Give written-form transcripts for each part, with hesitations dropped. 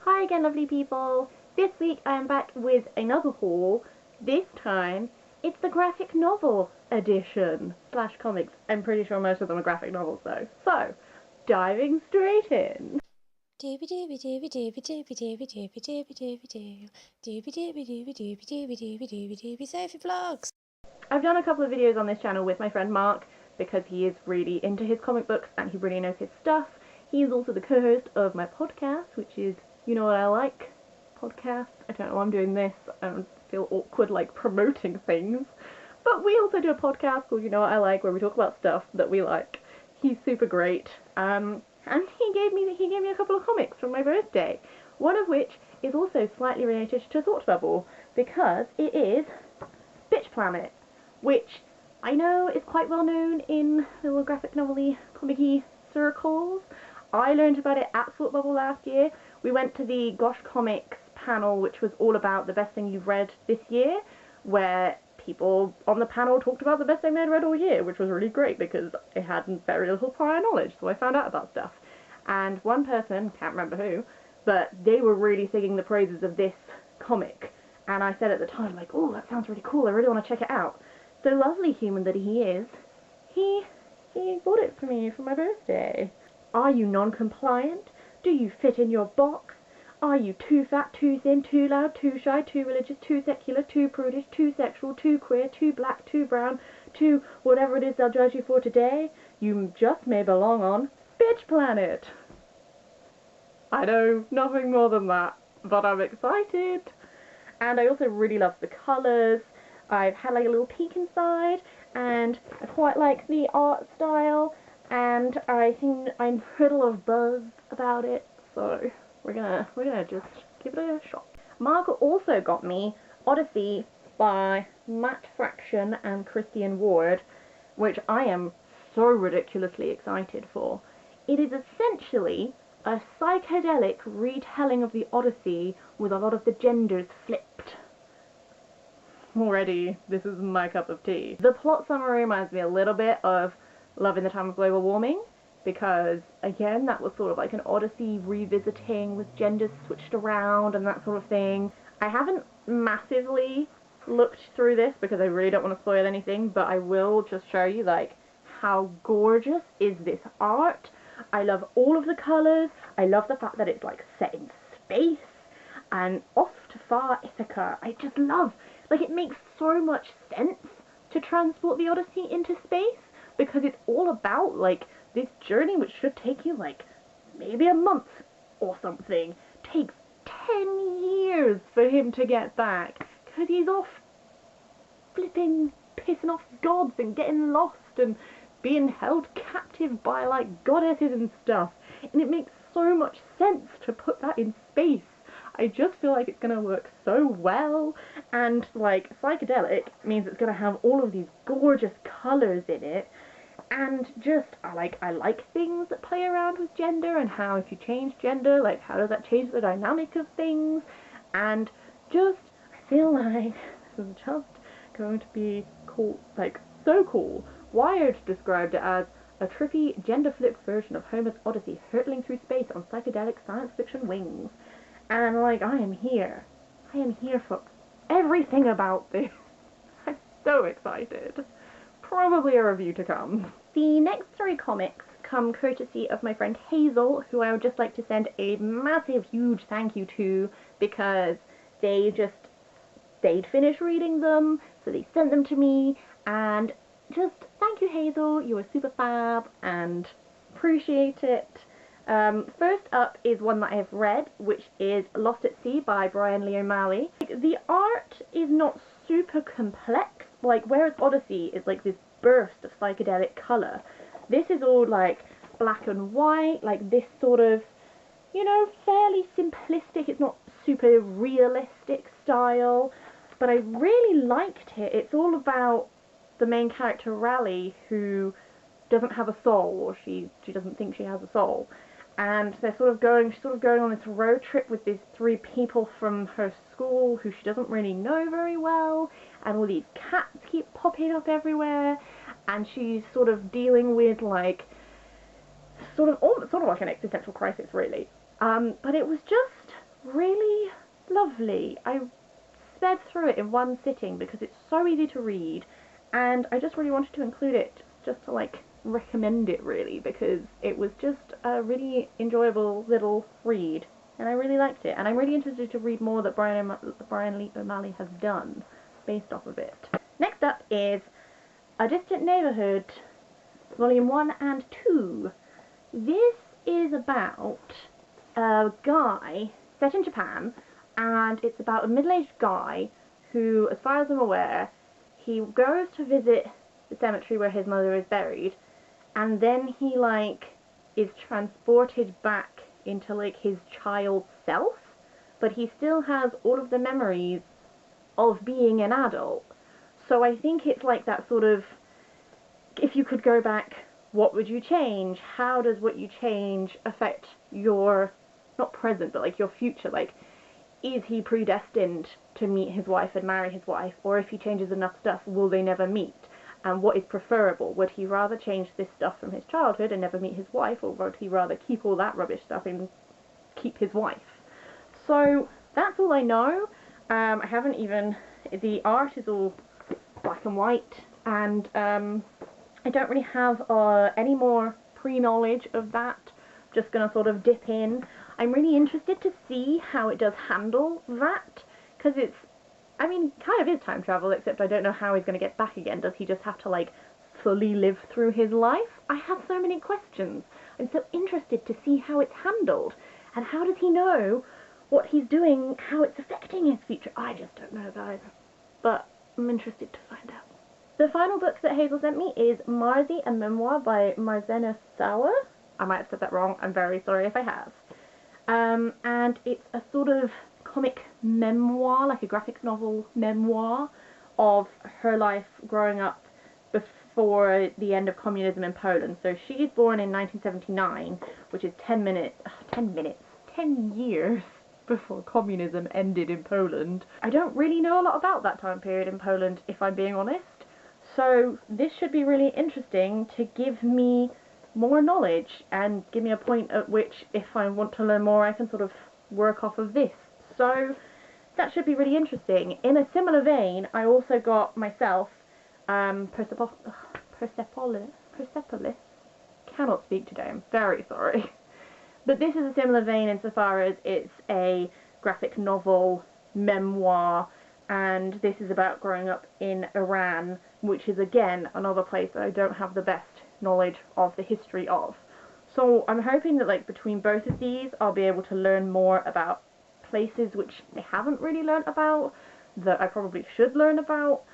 Hi again, lovely people. This week I am back with another haul. This time it's the graphic novel edition slash comics. I'm pretty sure most of them are graphic novels though. So, diving straight in. Sophie Vlogs. I've done a couple of videos on this channel with my friend Mark because he is really into his comic books and he really knows his stuff. He is also the co-host of my podcast, which is You Know What I Like podcast. I don't know why I'm doing this. I feel awkward like promoting things. But we also do a podcast called You Know What I Like where we talk about stuff that we like. He's super great. And he gave me a couple of comics for my birthday. One of which is also slightly related to Thought Bubble because it is Bitch Planet, which I know is quite well known in little graphic novel-y, comic-y circles. I learned about it at Thought Bubble last year. We went to the Gosh Comics panel, which was all about the best thing you've read this year, where people on the panel talked about the best thing they'd read all year, which was really great because I had very little prior knowledge, so I found out about stuff. And one person, can't remember who, but they were really singing the praises of this comic. And I said at the time, like, oh, that sounds really cool, I really want to check it out. So lovely human that he is, he bought it for me for my birthday. Are you non-compliant? Do you fit in your box? Are you too fat, too thin, too loud, too shy, too religious, too secular, too prudish, too sexual, too queer, too black, too brown, too whatever it is they'll judge you for today? You just may belong on Bitch Planet. I know nothing more than that, but I'm excited. And I also really love the colours. I've had like a little peek inside, and I quite like the art style, and I think I'm a little of buzz about it, so we're gonna just give it a shot. Mark also got me Ody-c by Matt Fraction and Christian Ward, which I am so ridiculously excited for. It is essentially a psychedelic retelling of the Odyssey with a lot of the genders flipped. Already, this is my cup of tea. The plot summary reminds me a little bit of Love in the Time of Global Warming, because again, that was sort of like an Odyssey revisiting with genders switched around and that sort of thing. I haven't massively looked through this because I really don't want to spoil anything, but I will just show you like how gorgeous is this art. I love all of the colours. I love the fact that it's like set in space and off to far Ithaca. I just love, like, it makes so much sense to transport the Odyssey into space because it's all about like this journey which should take you like maybe a month or something. Takes 10 years for him to get back because he's off flipping pissing off gods and getting lost and being held captive by like goddesses and stuff, and it makes so much sense to put that in space. I just feel like it's gonna work so well, and like psychedelic means it's gonna have all of these gorgeous colours in it, and just I like things that play around with gender and how if you change gender, like how does that change the dynamic of things, and just I feel like this is just going to be cool, like so cool. Wired described it as a trippy, gender-flipped version of Homer's Odyssey hurtling through space on psychedelic science fiction wings. And like, I am here for everything about this. I'm so excited. Probably a review to come. The next 3 comics come courtesy of my friend Hazel, who I would just like to send a massive, huge thank you to because they'd finished reading them, so they sent them to me, and just thank you, Hazel, you were super fab and appreciate it. First up is one that I have read, which is Lost at Sea by Brian Lee O'Malley. The art is not super complex, like whereas Odyssey is like this burst of psychedelic colour. This is all like black and white, like this sort of, you know, fairly simplistic, it's not super realistic style, but I really liked it. It's all about the main character Raleigh, who doesn't have a soul, or she doesn't think she has a soul, and she's sort of going on this road trip with these 3 people from her school who she doesn't really know very well, and all these cats keep popping up everywhere, and she's sort of dealing with like sort of like an existential crisis really. But it was just really lovely. I sped through it in one sitting because it's so easy to read, and I just really wanted to include it just to like recommend it really, because it was just a really enjoyable little read and I really liked it, and I'm really interested to read more that Brian Lee O'Malley has done based off of it. Next up is A Distant Neighborhood, Volume 1 and 2. This is about a guy set in Japan, and it's about a middle-aged guy who, as far as I'm aware, he goes to visit the cemetery where his mother is buried, and then he like is transported back into like his child self, but he still has all of the memories of being an adult. So I think it's like that sort of, if you could go back, what would you change? How does what you change affect your, not present, but like your future? Like, is he predestined to meet his wife and marry his wife? Or if he changes enough stuff, will they never meet? And what is preferable? Would he rather change this stuff from his childhood and never meet his wife, or would he rather keep all that rubbish stuff and keep his wife? So that's all I know. I haven't even, the art is all black and white, and I don't really have any more pre-knowledge of that. Just gonna sort of dip in. I'm really interested to see how it does handle that, because it's, I mean, kind of is time travel, except I don't know how he's going to get back again. Does he just have to, like, fully live through his life? I have so many questions. I'm so interested to see how it's handled. And how does he know what he's doing, how it's affecting his future? I just don't know, guys. But I'm interested to find out. The final book that Hazel sent me is Marzi, a Memoir by Marzena Sauer. I might have said that wrong. I'm very sorry if I have. And it's a sort of comic memoir, like a graphic novel memoir of her life growing up before the end of communism in Poland. So she is born in 1979, which is 10 years before communism ended in Poland. I don't really know a lot about that time period in Poland, if I'm being honest. So this should be really interesting to give me more knowledge and give me a point at which, if I want to learn more, I can sort of work off of this. So that should be really interesting. In a similar vein, I also got myself Persepolis. Cannot speak today, I'm very sorry. But this is a similar vein insofar as it's a graphic novel memoir, and this is about growing up in Iran, which is again another place that I don't have the best knowledge of the history of. So I'm hoping that like between both of these I'll be able to learn more about places which I haven't really learned about, that I probably should learn about,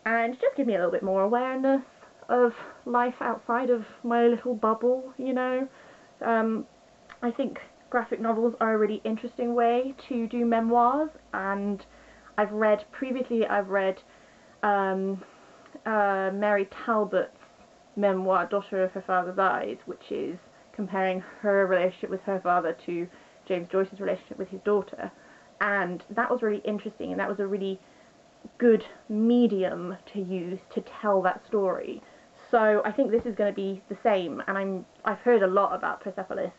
and just give me a little bit more awareness of life outside of my little bubble, you know. I think graphic novels are a really interesting way to do memoirs, and I've read Mary Talbot's memoir, Daughter of Her Father's Eyes, which is comparing her relationship with her father to James Joyce's relationship with his daughter, and that was really interesting, and that was a really good medium to use to tell that story. So I think this is going to be the same, and I've heard a lot about Persepolis,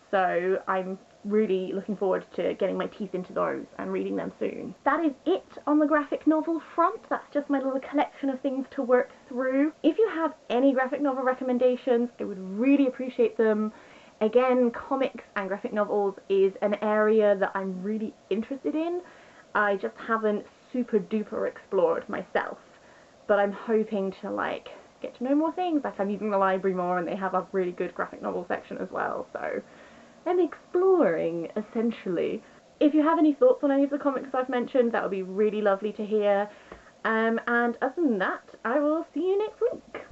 so I'm really looking forward to getting my teeth into those and reading them soon. That is it on the graphic novel front. That's just my little collection of things to work through. If you have any graphic novel recommendations, I would really appreciate them. Again, comics and graphic novels is an area that I'm really interested in. I just haven't super duper explored myself, but I'm hoping to like get to know more things. Like I'm using the library more, and they have a really good graphic novel section as well, so I'm exploring, essentially. If you have any thoughts on any of the comics I've mentioned, that would be really lovely to hear. And other than that, I will see you next week.